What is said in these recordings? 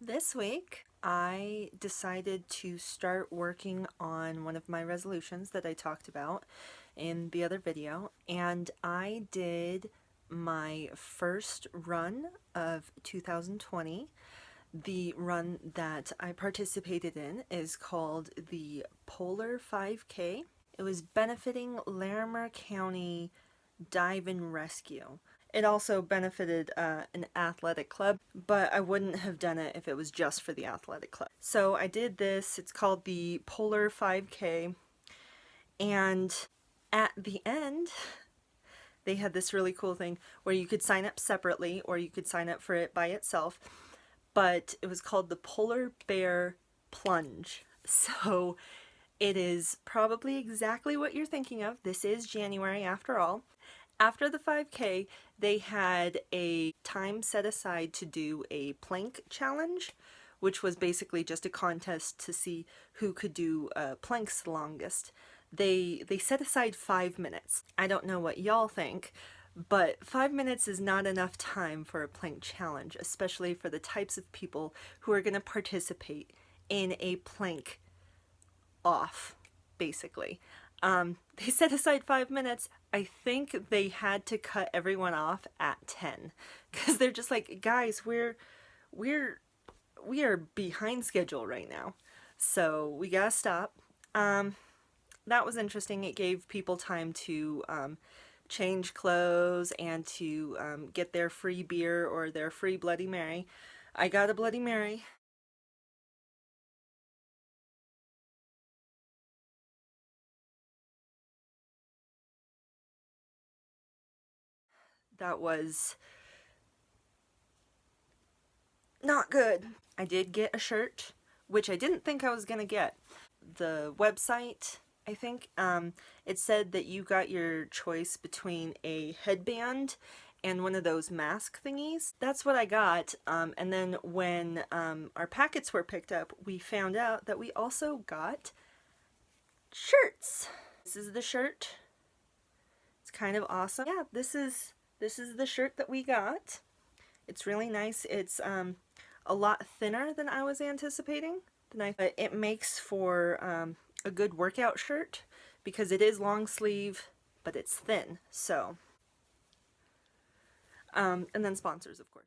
This week, I decided to start working on one of my resolutions that I talked about in the other video, and I did my first run of 2020. The run that I participated in is called the Polar 5K. It was benefiting Larimer County Dive and Rescue. It also benefited an athletic club, but I wouldn't have done it if it was just for the athletic club. So I did this. It's called the Polar 5K. And at the end, they had this really cool thing where you could sign up separately or you could sign up for it by itself. But it was called the Polar Bear Plunge. So it is probably exactly what you're thinking of. This is January after all. After the 5K, they had a time set aside to do a plank challenge, which was basically just a contest to see who could do planks the longest. They set aside 5 minutes. I don't know what y'all think, but 5 minutes is not enough time for a plank challenge, especially for the types of people who are going to participate in a plank off, basically. They set aside 5 minutes. I think they had to cut everyone off at 10 because they're just like, guys, we're we are behind schedule right now, so we gotta stop. That was interesting. It gave people time to change clothes and to get their free beer or their free Bloody Mary. I got a Bloody Mary. That was not good. I did get a shirt, which I didn't think I was gonna get. The website, I think, it said that you got your choice between a headband and one of those mask thingies. That's what I got. And then when our packets were picked up, we found out that we also got shirts. This is the shirt. It's kind of awesome. Yeah, this is the shirt that we got. It's really nice. It's a lot thinner than I was anticipating. But it makes for a good workout shirt because it is long sleeve, but it's thin. So, and then sponsors, of course.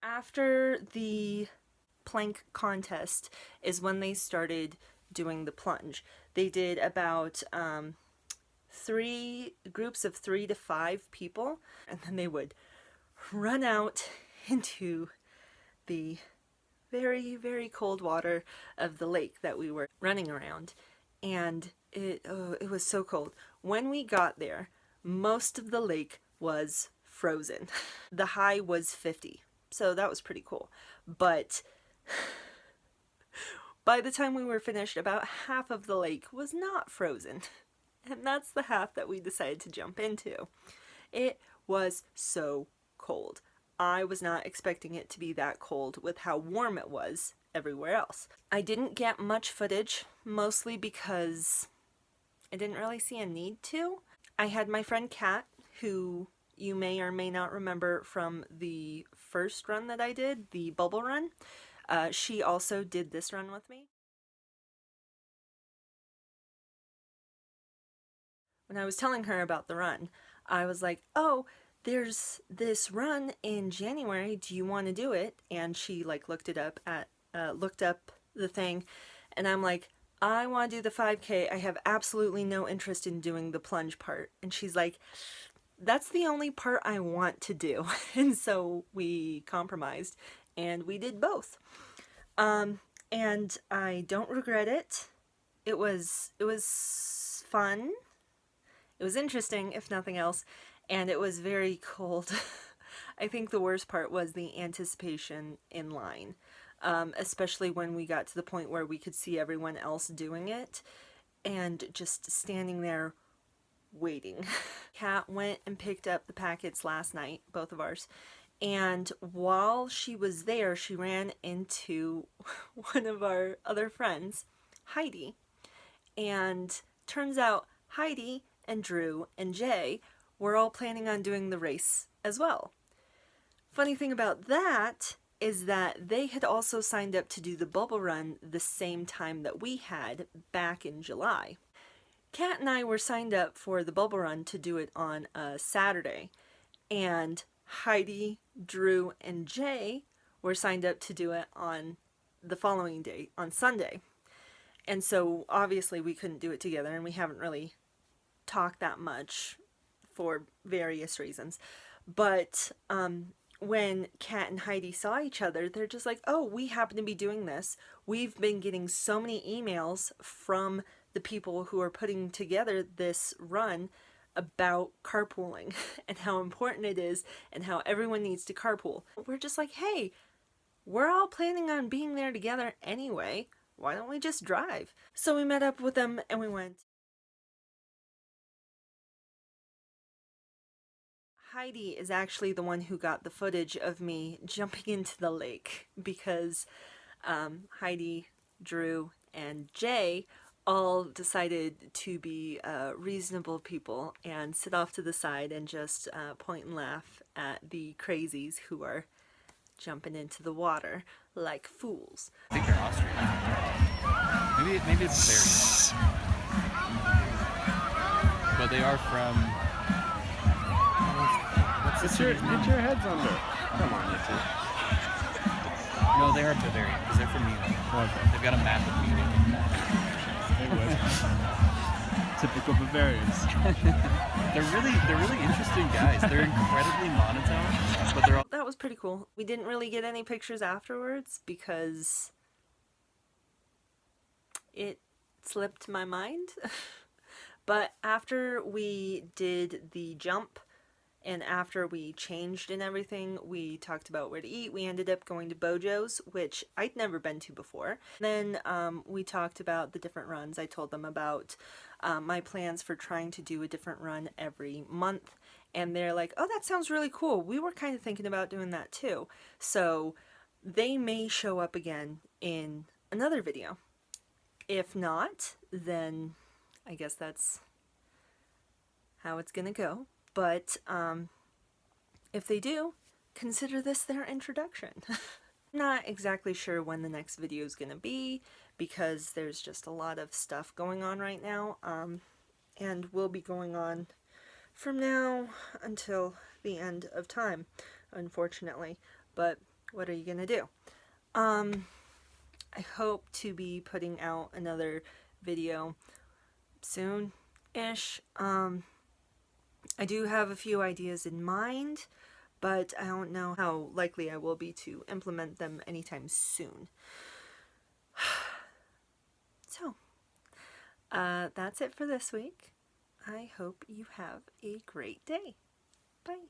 After the plank contest is when they started doing the plunge. They did about three groups of 3 to 5 people, and then they would run out into the very, very cold water of the lake that we were running around. And it was so cold. When we got there, most of the lake was frozen. The high was 50, so that was pretty cool. But by the time we were finished, about half of the lake was not frozen. And that's the half that we decided to jump into. It was so cold. I was not expecting it to be that cold with how warm it was everywhere else. I didn't get much footage, mostly because I didn't really see a need to. I had my friend Kat, who you may or may not remember from the first run that I did, the bubble run. She also did this run with me. When I was telling her about the run, I was like, oh, there's this run in January. Do you want to do it? And she like looked up the thing, and I'm like, I want to do the 5K. I have absolutely no interest in doing the plunge part. And she's like, that's the only part I want to do. And so we compromised and we did both. And I don't regret it. It was fun. It was interesting, if nothing else, and it was very cold. I think the worst part was the anticipation in line, especially when we got to the point where we could see everyone else doing it and just standing there waiting. Kat went and picked up the packets last night, both of ours, and while she was there, she ran into one of our other friends, Heidi, and turns out Heidi and Drew and Jay were all planning on doing the race as well. Funny thing about that is that they had also signed up to do the bubble run the same time that we had back in July. Kat and I were signed up for the bubble run to do it on a Saturday, and Heidi, Drew, and Jay were signed up to do it on the following day, on Sunday. And so obviously we couldn't do it together, and we haven't really talked that much for various reasons. But when Kat and Heidi saw each other, they're just like, oh, we happen to be doing this. We've been getting so many emails from the people who are putting together this run about carpooling and how important it is and how everyone needs to carpool. We're just like, hey, we're all planning on being there together anyway. Why don't we just drive? So we met up with them and we went. Heidi is actually the one who got the footage of me jumping into the lake because Heidi, Drew, and Jay all decided to be reasonable people and sit off to the side and just point and laugh at the crazies who are jumping into the water like fools. I think they're Austrian. Maybe it's Bavarian. But they are from... Get your heads under. Come on, you two. No, they are Bavarian because they're from Munich. Okay. They've got a map of Munich. Typical Bavarians. They're really interesting guys. They're incredibly monotone, but they're all... That was pretty cool. We didn't really get any pictures afterwards because it slipped my mind. But after we did the jump and after we changed and everything, we talked about where to eat. We ended up going to Bojo's, which I'd never been to before. Then we talked about the different runs. I told them about my plans for trying to do a different run every month. And they're like, oh, that sounds really cool. We were kind of thinking about doing that too. So they may show up again in another video. If not, then I guess that's how it's gonna go. But if they do, consider this their introduction. I'm not exactly sure when the next video is going to be because there's just a lot of stuff going on right now, and will be going on from now until the end of time, unfortunately. But what are you going to do? I hope to be putting out another video soon-ish. I do have a few ideas in mind, but I don't know how likely I will be to implement them anytime soon. So, that's it for this week. I hope you have a great day. Bye.